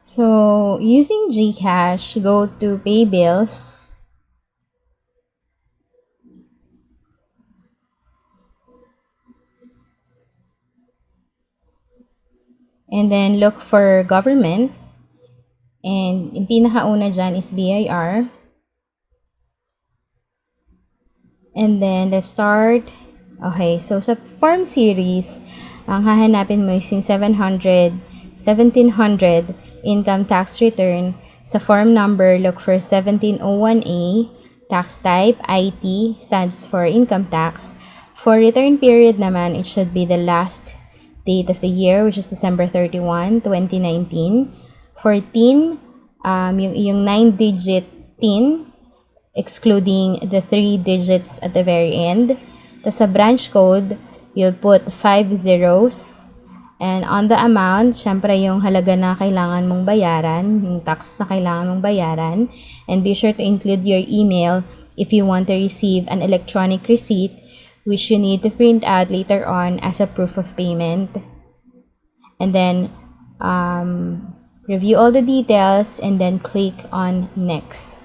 So, using GCash, go to Pay Bills. And then look for government. And yung pinakauna dyan is BIR. And then, let's start. Okay, so sa form series, ang hahanapin mo is yung 700, 1700 income tax return. Sa form number, look for 1701A. Tax type, IT, stands for income tax. For return period naman, it should be the last date of the year, which is December 31, 2019. For TIN, yung 9-digit TIN, excluding the 3 digits at the very end. Tapos sa branch code, you'll put 5 zeros. And on the amount, syempre yung halaga na kailangan mong bayaran, yung tax na kailangan mong bayaran. And be sure to include your email if you want to receive an electronic receipt, which you need to print out later on as a proof of payment. And then, review all the details and then click on Next.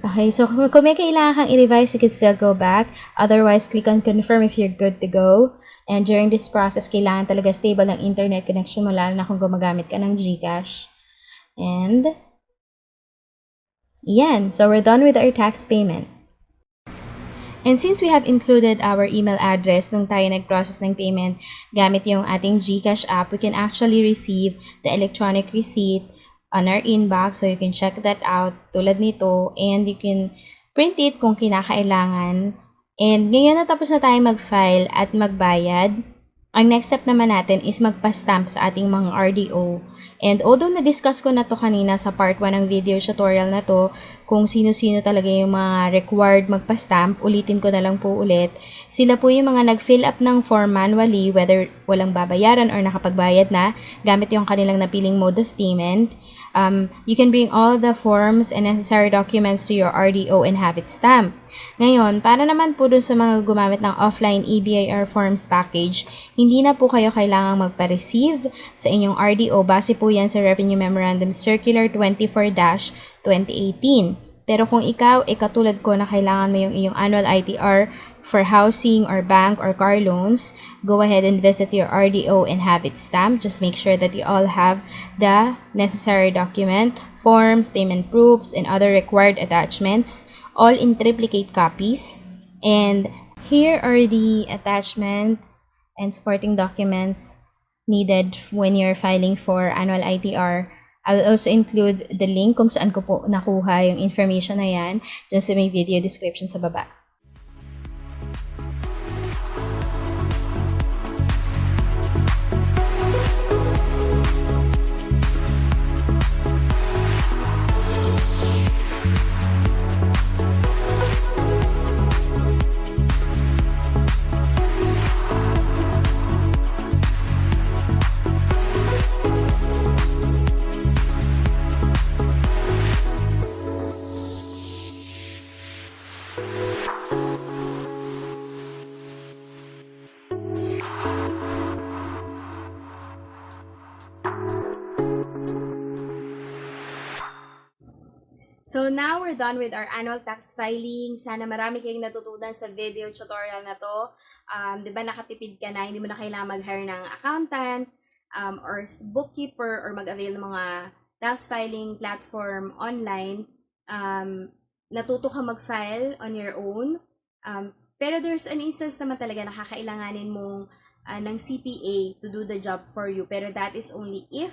Okay, so kung may kailangan kang i-revise, you can still go back. Otherwise, click on confirm if you're good to go. And during this process, kailangan talaga stable ng internet connection mo, lalo na kung gumagamit ka ng GCash. And, yan. So, we're done with our tax payment. And since we have included our email address nung tayo nag-process ng payment gamit yung ating GCash app, we can actually receive the electronic receipt on our inbox, so you can check that out tulad nito, and you can print it kung kinakailangan. And ngayon natapos na tayo mag-file at magbayad, ang next step naman natin is magpa-stamp sa ating mga RDO. And although na-discuss ko na to kanina sa part 1 ng video tutorial na to, kung sino-sino talaga yung mga required magpa-stamp, ulitin ko na lang po ulit. Sila po yung mga nag-fill up ng form manually, whether walang babayaran or nakapagbayad na, gamit yung kanilang napiling mode of payment. You can bring all the forms and necessary documents to your RDO and have it stamped. Ngayon, para naman po dun sa mga gumamit ng offline eBIRForms package, hindi na po kayo kailangang magpa-receive sa inyong RDO. Base po yan sa Revenue Memorandum Circular 24-2018. Pero kung ikaw, katulad ko na kailangan mo yung iyong Annual ITR for housing or bank or car loans, go ahead and visit your RDO and have it stamped. Just make sure that you all have the necessary document, forms, payment proofs, and other required attachments, all in triplicate copies. And here are the attachments and supporting documents needed when you're filing for Annual ITR. I will also include the link kung saan ko po nakuha yung information na yan dyan sa may video description sa baba. So now we're done with our annual tax filing. Sana marami kayong natutunan sa video tutorial na to. Di ba nakatipid ka na, hindi mo na kailangan mag-hire ng accountant or bookkeeper or mag-avail ng mga tax filing platform online. Natuto ka mag-file on your own. Pero there's an instance naman talaga na kakailanganin mong ng CPA to do the job for you. Pero that is only if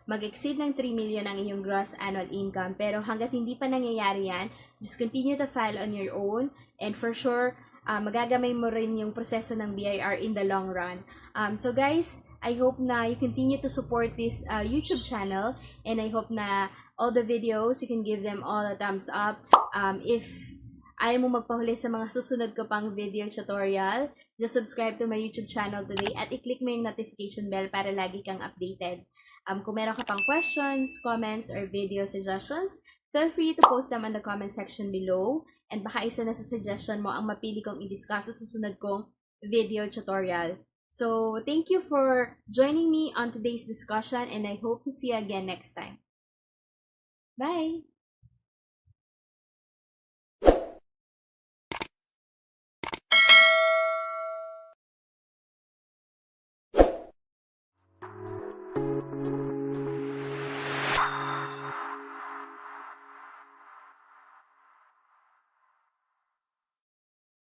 mag-exceed ng 3 million ang inyong gross annual income. Pero hanggat hindi pa nangyayari yan, just continue to file on your own. And for sure, magagamay mo rin yung proseso ng BIR in the long run. So guys, I hope na you continue to support this YouTube channel. And I hope na all the videos, you can give them all a thumbs up. If ayaw mo magpahuli sa mga susunod ko pang video tutorial, just subscribe to my YouTube channel today at i-click mo yung notification bell para lagi kang updated. Kung meron ka pang questions, comments, or video suggestions, feel free to post them in the comment section below. And baka isa na sa suggestion mo ang mapili kong i-discuss sa susunod kong video tutorial. So, thank you for joining me on today's discussion, and I hope to see you again next time. Bye!